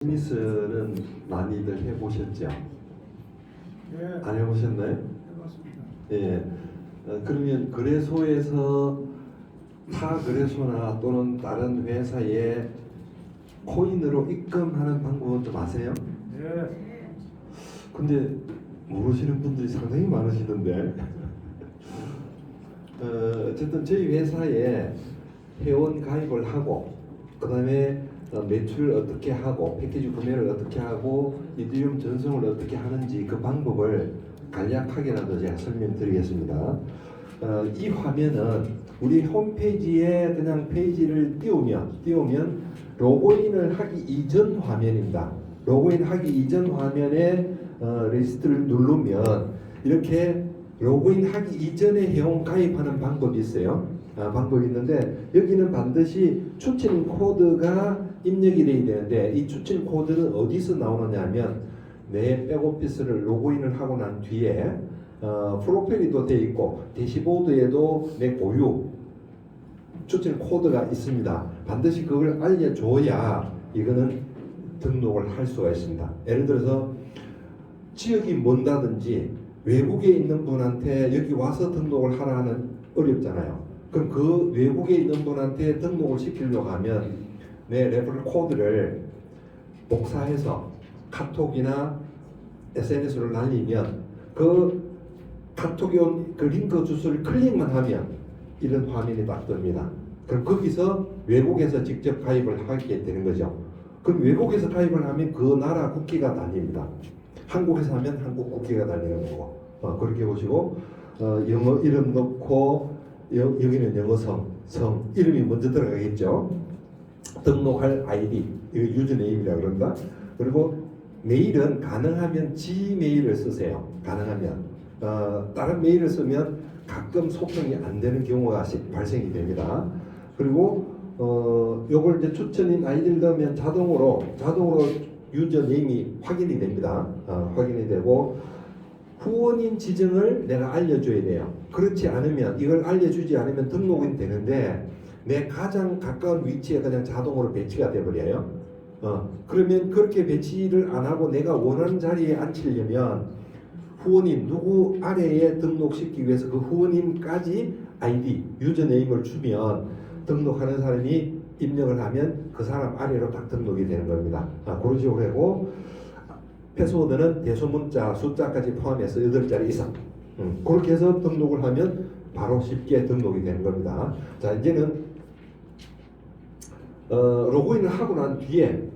비즈니스는 많이들 해보셨죠? 예, 안 해보셨나요? 해봤습니다. 예. 그러면 거래소에서 타 거래소나 또는 다른 회사에 코인으로 입금하는 방법은 좀 아세요? 예, 근데 모르시는 분들이 상당히 많으시던데. 어쨌든 저희 회사에 회원 가입을 하고 그 다음에 매출을 어떻게 하고 패키지 구매를 어떻게 하고 이디움 전송을 어떻게 하는지 그 방법을 간략하게라도 제가 설명드리겠습니다. 이 화면은 우리 홈페이지에 그냥 페이지를 띄우면 로그인을 하기 이전 화면입니다. 로그인 하기 이전 화면에 리스트를 누르면 이렇게 로그인 하기 이전에 회원 가입하는 방법이 있어요. 방법이 있는데 여기는 반드시 추천 코드가 입력이 돼야 되는데 이 추천 코드는 어디서 나오느냐 하면 내 백오피스를 로그인을 하고 난 뒤에 프로필이 또 되어 있고 대시보드에도 내 고유 추천 코드가 있습니다. 반드시 그걸 알려줘야 이거는 등록을 할 수가 있습니다. 예를 들어서 지역이 먼다든지 외국에 있는 분한테 여기 와서 등록을 하라는 어렵잖아요. 그럼 그 외국에 있는 분한테 등록을 시키려고 하면 내 레퍼럴 코드를 복사해서 카톡이나 SNS로 날리면 그 카톡에 온 그 링크 주소를 클릭만 하면 이런 화면이 딱 뜹니다. 그럼 거기서 외국에서 직접 가입을 하게 되는 거죠. 그럼 외국에서 가입을 하면 그 나라 국기가 달립니다. 한국에서 하면 한국 국기가 달리는 거고 그렇게 보시고 영어 이름 넣고 여기는 영어 성 이름이 먼저 들어가겠죠. 등록할 아이디 유저네임이라고 그런다. 그리고 메일은 가능하면 G메일을 쓰세요. 가능하면 다른 메일을 쓰면 가끔 소통이 안 되는 경우가 발생이 됩니다. 그리고 요걸 이제 추천인 아이디를 넣으면 자동으로 유저네임이 확인이 됩니다. 확인이 되고 후원인 지정을 내가 알려줘야 돼요. 그렇지 않으면 이걸 알려주지 않으면 등록은 되는데 내 가장 가까운 위치에 그냥 자동으로 배치가 돼버려요. 그러면 그렇게 배치를 안 하고 내가 원하는 자리에 앉히려면 후원인 누구 아래에 등록시키기 위해서 그 후원인까지 아이디 유저네임을 주면 등록하는 사람이 입력을 하면 그 사람 아래로 딱 등록이 되는 겁니다. 그런 식으로 하고 패스워드는 대소문자 숫자까지 포함해서 8자리 이상 그렇게 해서 등록을 하면 바로 쉽게 등록이 되는 겁니다. 자, 이제는 로그인을 하고 난 뒤에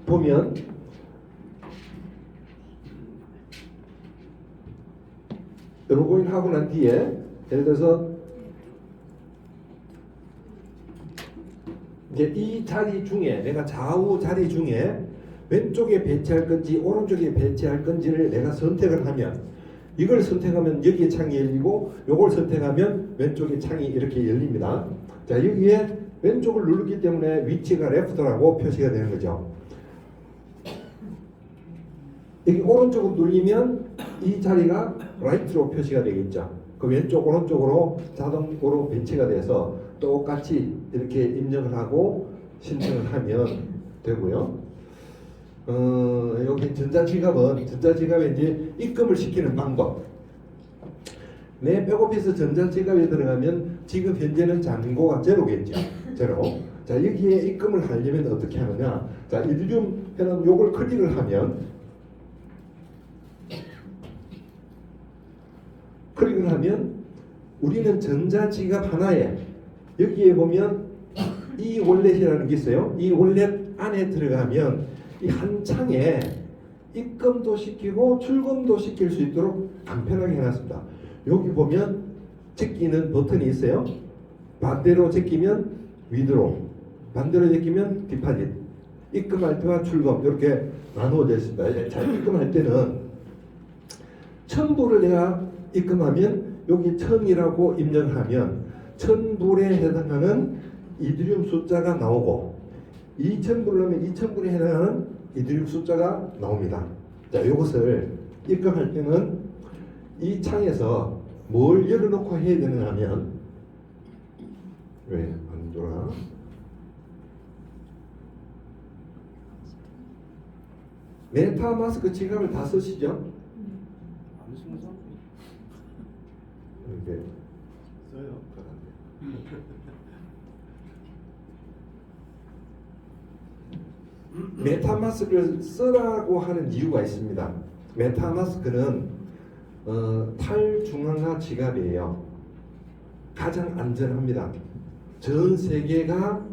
보면 로그인 하고 난 뒤에 예를 들어서 이제 이 자리 중에 내가 좌우 자리 중에 왼쪽에 배치할 건지 오른쪽에 배치할 건지를 내가 선택을 하면 이걸 선택하면 여기에 창이 열리고 요걸 선택하면 왼쪽에 창이 이렇게 열립니다. 자, 여기에 왼쪽을 누르기 때문에 위치가 레프트라고 표시가 되는 거죠. 여기 오른쪽을 누르면 이 자리가 라이트로 표시가 되겠죠. 그 왼쪽 오른쪽으로 자동으로 배치가 돼서 똑같이 이렇게 입력을 하고 신청을 하면 되고요. 여기 전자지갑에 이제 입금을 시키는 방법. 내 백오피스 전자지갑에 들어가면 지금 현재는 잔고가 제로겠죠. 제로. 자, 여기에 입금을 하려면 어떻게 하느냐? 자, 이디움 해놓은 요걸 클릭을 하면 우리는 전자지갑 하나에 여기에 보면 이 월렛이라는 게 있어요. 이 월렛 안에 들어가면 이 한 창에 입금도 시키고 출금도 시킬 수 있도록 간편하게 해놨습니다. 여기 보면 제끼는 버튼이 있어요. 반대로 제끼면 위드로, 반대로 제끼면 디파짓. 입금할 때와 출금 이렇게 나누어져 있습니다. 자, 입금할 때는 1000불을 내가 입금하면 여기 1000이라고 입력을 하면 1000불에 해당하는 이디움 숫자가 나오고 2000불을 하면 2000불에 해당하는 이디움 숫자가 나옵니다. 자, 이것을 입금할 때는 이 창에서 뭘 열어놓고 해야 되느냐 하면 왜 안 돌아? 메타마스크 지갑을 다 쓰시죠? 안 쓰는 사람 이렇게 써요. 메타마스크를 쓰라고 하는 이유가 있습니다. 메타마스크는 탈중앙화 지갑이에요. 가장 안전합니다. 전 세계가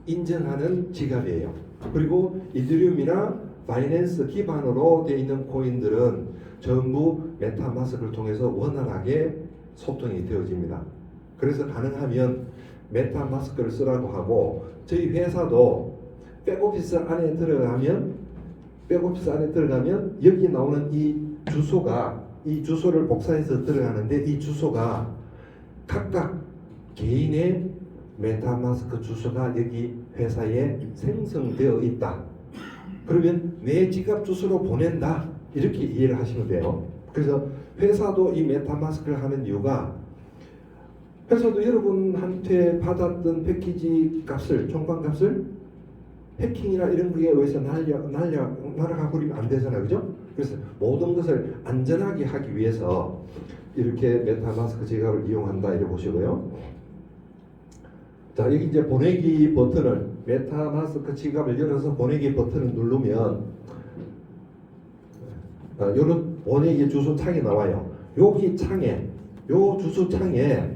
인정하는 지갑이에요. 그리고 이더리움이나 바이낸스 기반으로 되어 있는 코인들은 전부 메타마스크를 통해서 원활하게 소통이 되어집니다. 그래서 가능하면 메타마스크를 쓰라고 하고, 저희 회사도 백오피스 안에 들어가면 여기 나오는 이 주소를 복사해서 들어가는데, 이 주소가 각각 개인의 메타마스크 주소가 여기 회사에 생성되어 있다. 그러면 내 지갑 주소로 보낸다, 이렇게 이해를 하시면 돼요. 그래서 회사도 이 메타마스크를 하는 이유가, 회사도 여러분한테 받았던 패키지 값을, 총판값을 해킹이나 이런 거에 의해서 날아가 버리면 안 되잖아요, 그죠? 그래서 모든 것을 안전하게 하기 위해서 이렇게 메타마스크 지갑을 이용한다, 이렇게 보시고요. 자, 여기 이제 보내기 버튼을, 메타마스크 지갑을 열어서 보내기 버튼을 누르면 이런 보내기 주소 창이 나와요. 여기 창에, 요 주소 창에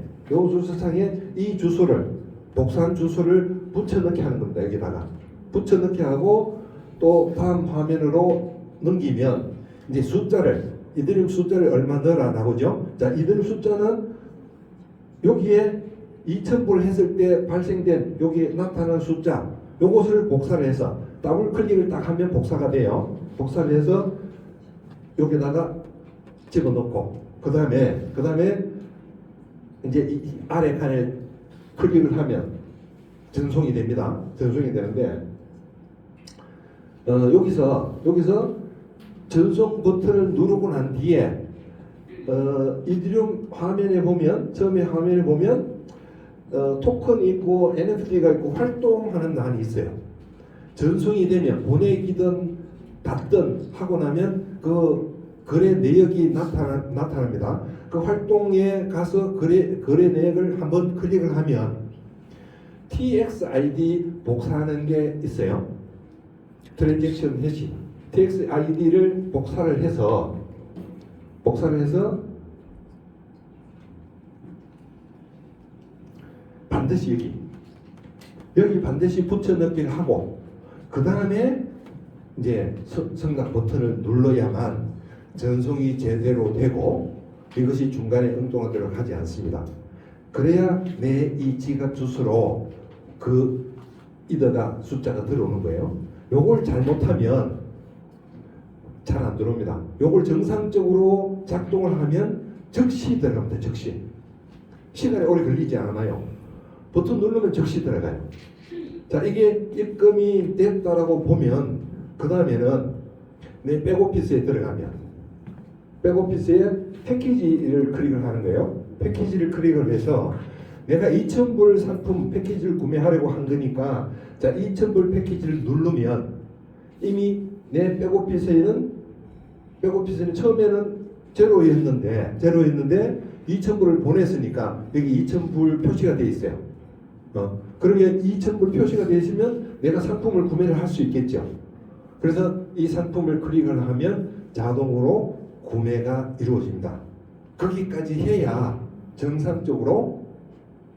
이 주소를, 복사한 주소를 붙여넣기 하는 겁니다. 여기다가 붙여넣기 하고, 또 다음 화면으로 넘기면 이제 이더리움 숫자를 얼마 넣으라 나오죠. 자, 이더리움 숫자는 여기에 2000불 했을 때 발생된 여기 나타나는 숫자, 요것을 복사를 해서 더블 클릭을 딱 하면 복사가 돼요. 복사를 해서 여기다가 집어넣고, 그 다음에 이제 이 아래 칸에 클릭을 하면 전송이 됩니다. 전송이 되는데, 여기서 전송 버튼을 누르고 난 뒤에 이더리움 화면에 보면, 처음에 화면에 보면 토큰이 있고 NFT가 있고 활동하는欄이 있어요. 전송이 되면 보내기든 받든 하고 나면 그 거래 내역이 나타납니다. 그 활동에 가서 거래 내역을 한번 클릭을 하면 TXID 복사하는 게 있어요. 트랜잭션 해시. TXID를 복사를 해서 반드시 여기 반드시 붙여넣기를 하고, 그 다음에 이제 성납 버튼을 눌러야만 전송이 제대로 되고, 이것이 중간에 엉뚱하도록 하지 않습니다. 그래야 내 이 지갑 주소로 그 이더가 숫자가 들어오는 거예요. 요걸 잘못하면 잘 안 들어옵니다. 요걸 정상적으로 작동을 하면 즉시 들어갑니다. 즉시. 시간이 오래 걸리지 않아요. 버튼 누르면 즉시 들어가요. 자, 이게 입금이 됐다라고 보면, 그 다음에는 내 백오피스에 들어가면, 백오피스에 패키지를 클릭을 하는 거예요. 패키지를 클릭을 해서 내가 2000불 상품 패키지를 구매하려고 한 거니까, 자, 2000불 패키지를 누르면 이미 내 백오피스에는 처음에는 제로였는데 2000불을 보냈으니까 여기 2000불 표시가 되어 있어요. 그러면 2000불 표시가 되어 있으면 내가 상품을 구매를 할 수 있겠죠. 그래서 이 상품을 클릭을 하면 자동으로 구매가 이루어집니다. 거기까지 해야 정상적으로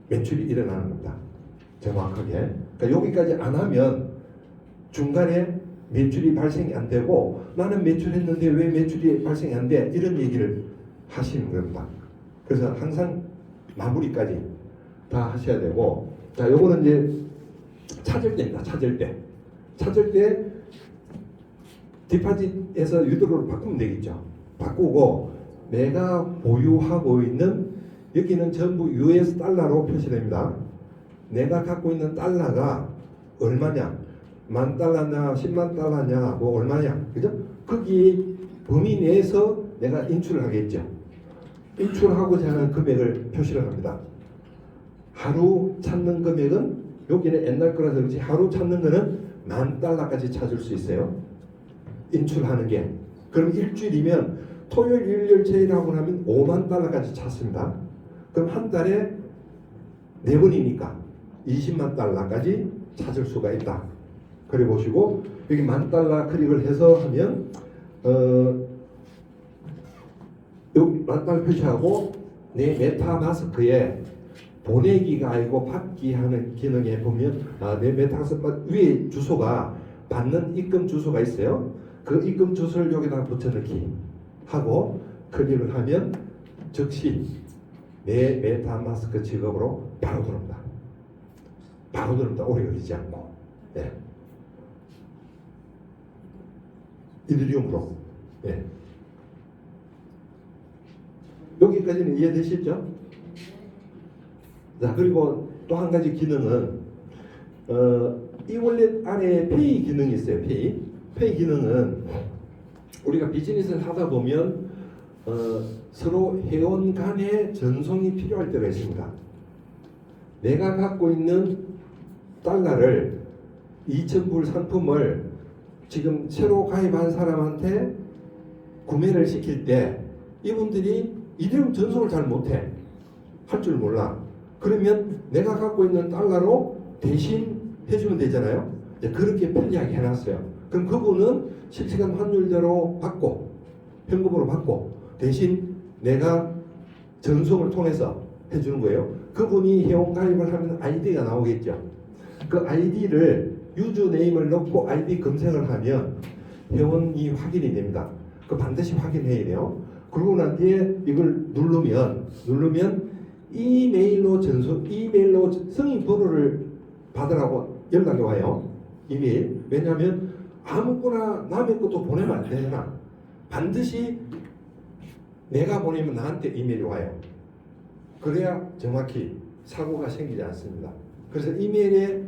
매출이 일어나는 겁니다. 정확하게. 그러니까 여기까지 안 하면 중간에 매출이 발생이 안 되고, 나는 매출했는데 왜 매출이 발생이 안 돼? 이런 얘기를 하시는 겁니다. 그래서 항상 마무리까지 다 하셔야 되고, 자, 요거는 이제 찾을 때입니다. 찾을 때 디파짓에서 유도로를 바꾸면 되겠죠. 바꾸고 내가 보유하고 있는, 여기는 전부 US 달러로 표시됩니다. 내가 갖고 있는 달러가 얼마냐, 10,000달러냐 100,000달러냐 뭐 얼마냐, 그죠? 거기 범위 내에서 내가 인출을 하겠죠. 인출하고자 하는 금액을 표시를 합니다. 하루 찾는 금액은, 여기는 옛날 거라서 그렇지 하루 찾는 거는 10,000달러까지 찾을 수 있어요. 인출하는 게. 그럼 일주일이면 토요일, 일요일, 제일하고 나면 5만 달러까지 찼습니다. 그럼 한 달에 4번이니까 20만 달러까지 찾을 수가 있다. 그래 보시고 여기 10,000달러 클릭을 해서 하면 여기 10,000달러 표시하고 내 메타마스크에 보내기가 아니고 받기 하는 기능에 보면 내 메타마스크 위에 주소가 받는 입금 주소가 있어요. 그 입금 주소를 여기다가 붙여넣기 하고 클릭을 하면 즉시 내 메타마스크 지갑으로 바로 들어옵니다. 바로 들어옵니다. 오래 걸리지 않고. 네. 이더리움으로. 네. 여기까지는 이해되시죠? 자, 그리고 또 한 가지 기능은 이월렛 안에 페이 기능이 있어요. 페이 기능은 우리가 비즈니스를 하다 보면 서로 회원 간의 전송이 필요할 때가 있습니다. 내가 갖고 있는 달러를 2,000불 상품을 지금 새로 가입한 사람한테 구매를 시킬 때 이분들이 이대로 전송을 잘 못해. 할 줄 몰라. 그러면 내가 갖고 있는 달러로 대신 해주면 되잖아요. 그렇게 편리하게 해놨어요. 그럼 그분은 실시간 환율대로 받고 현금으로 받고 대신 내가 전송을 통해서 해주는 거예요. 그분이 회원 가입을 하면 아이디가 나오겠죠. 그 아이디를 유저네임을 넣고 아이디 검색을 하면 회원이 확인이 됩니다. 그 반드시 확인해야 돼요. 그러고 난 뒤에 이걸 누르면 이메일로 승인 번호를 받으라고 연락이 와요. 이메일. 왜냐하면 아무거나 남의 것도 보내면 안 되잖아. 반드시 내가 보내면 나한테 이메일이 와요. 그래야 정확히 사고가 생기지 않습니다. 그래서 이메일에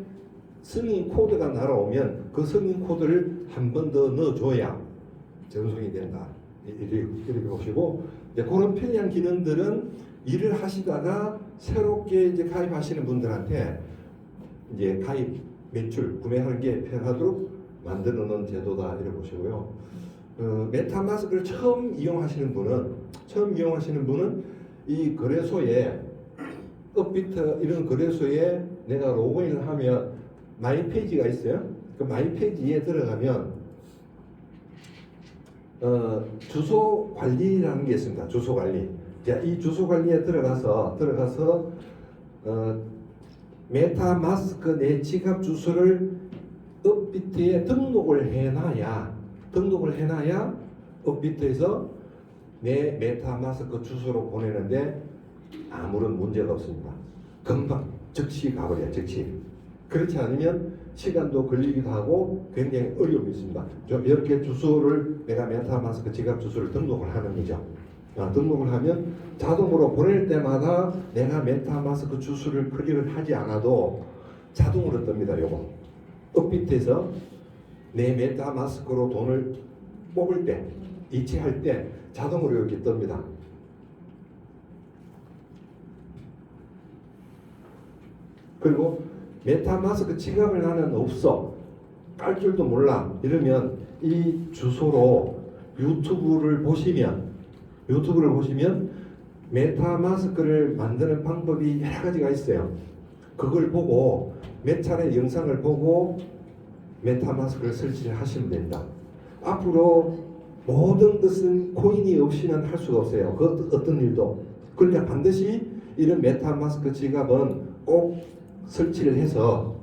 승인 코드가 날아오면 그 승인 코드를 한 번 더 넣어줘야 전송이 된다. 이렇게 보시고 이제 그런 편리한 기능들은 일을 하시다가 새롭게 이제 가입하시는 분들한테 이제 가입 매출 구매하는 게 편하도록 만들어 놓은 제도다 이렇게 보시고요. 메타마스크를 처음 이용하시는 분은 이 거래소에 업비트 이런 거래소에 내가 로그인을 하면 마이 페이지가 있어요. 그 마이 페이지에 들어가면 주소 관리라는 게 있습니다. 주소 관리. 자, 이 주소 관리에 들어가서 메타마스크 내 지갑 주소를 업비트에 등록을 해놔야 업비트에서 내 메타마스크 주소로 보내는데 아무런 문제가 없습니다. 금방 즉시 가버려요. 즉시. 그렇지 않으면 시간도 걸리기도 하고 굉장히 어려움이 있습니다. 이렇게 주소를 내가 메타마스크 지갑 주소를 등록을 하는 거죠. 등록을 하면 자동으로 보낼 때마다 내가 메타마스크 주소를 클릭을 하지 않아도 자동으로 뜹니다. 요거 업비트에서 내 메타마스크로 돈을 뽑을 때 이체할 때 자동으로 이렇게 뜹니다. 그리고 메타마스크 지갑을 나는 없어 깔 줄도 몰라 이러면 이 주소로 유튜브를 보시면 메타마스크를 만드는 방법이 여러 가지가 있어요. 그걸 보고 몇 차례 영상을 보고 메타마스크를 설치를 하시면 됩니다. 앞으로 모든 것은 코인이 없이는 할 수가 없어요. 그 어떤 일도. 그러니까 반드시 이런 메타마스크 지갑은 꼭 설치를 해서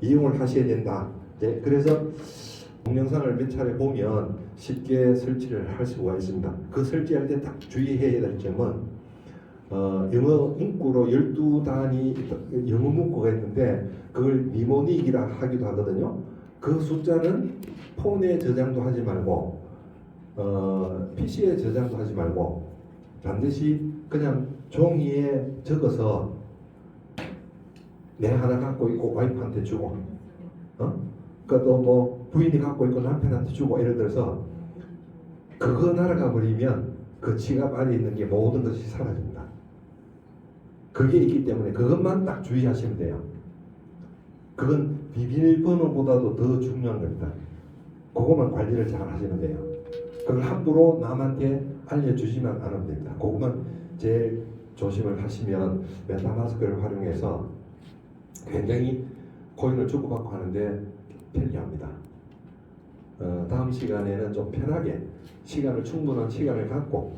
이용을 하셔야 된다. 네, 그래서 동영상을 몇 차례 보면 쉽게 설치를 할 수가 있습니다. 그 설치할 때 딱 주의해야 될 점은 영어 문구로 12단위 영어 문구가 있는데 그걸 니모닉이라 하기도 하거든요. 그 숫자는 폰에 저장도 하지 말고 PC에 저장도 하지 말고 반드시 그냥 종이에 적어서 내 하나 갖고 있고 와이프한테 주고 그것도 뭐 부인이 갖고 있고 남편한테 주고 예를 들어서 그거 날아가 버리면 그 지갑 안에 있는 게 모든 것이 사라집니다. 그게 있기 때문에 그것만 딱 주의하시면 돼요. 그건 비밀번호보다도 더 중요한 겁니다. 그것만 관리를 잘 하시면 돼요. 그걸 함부로 남한테 알려주지만 않으면 됩니다. 그것만 제일 조심을 하시면 메타마스크를 활용해서 굉장히 코인을 주고받고 하는데 편리합니다. 다음 시간에는 좀 편하게 충분한 시간을 갖고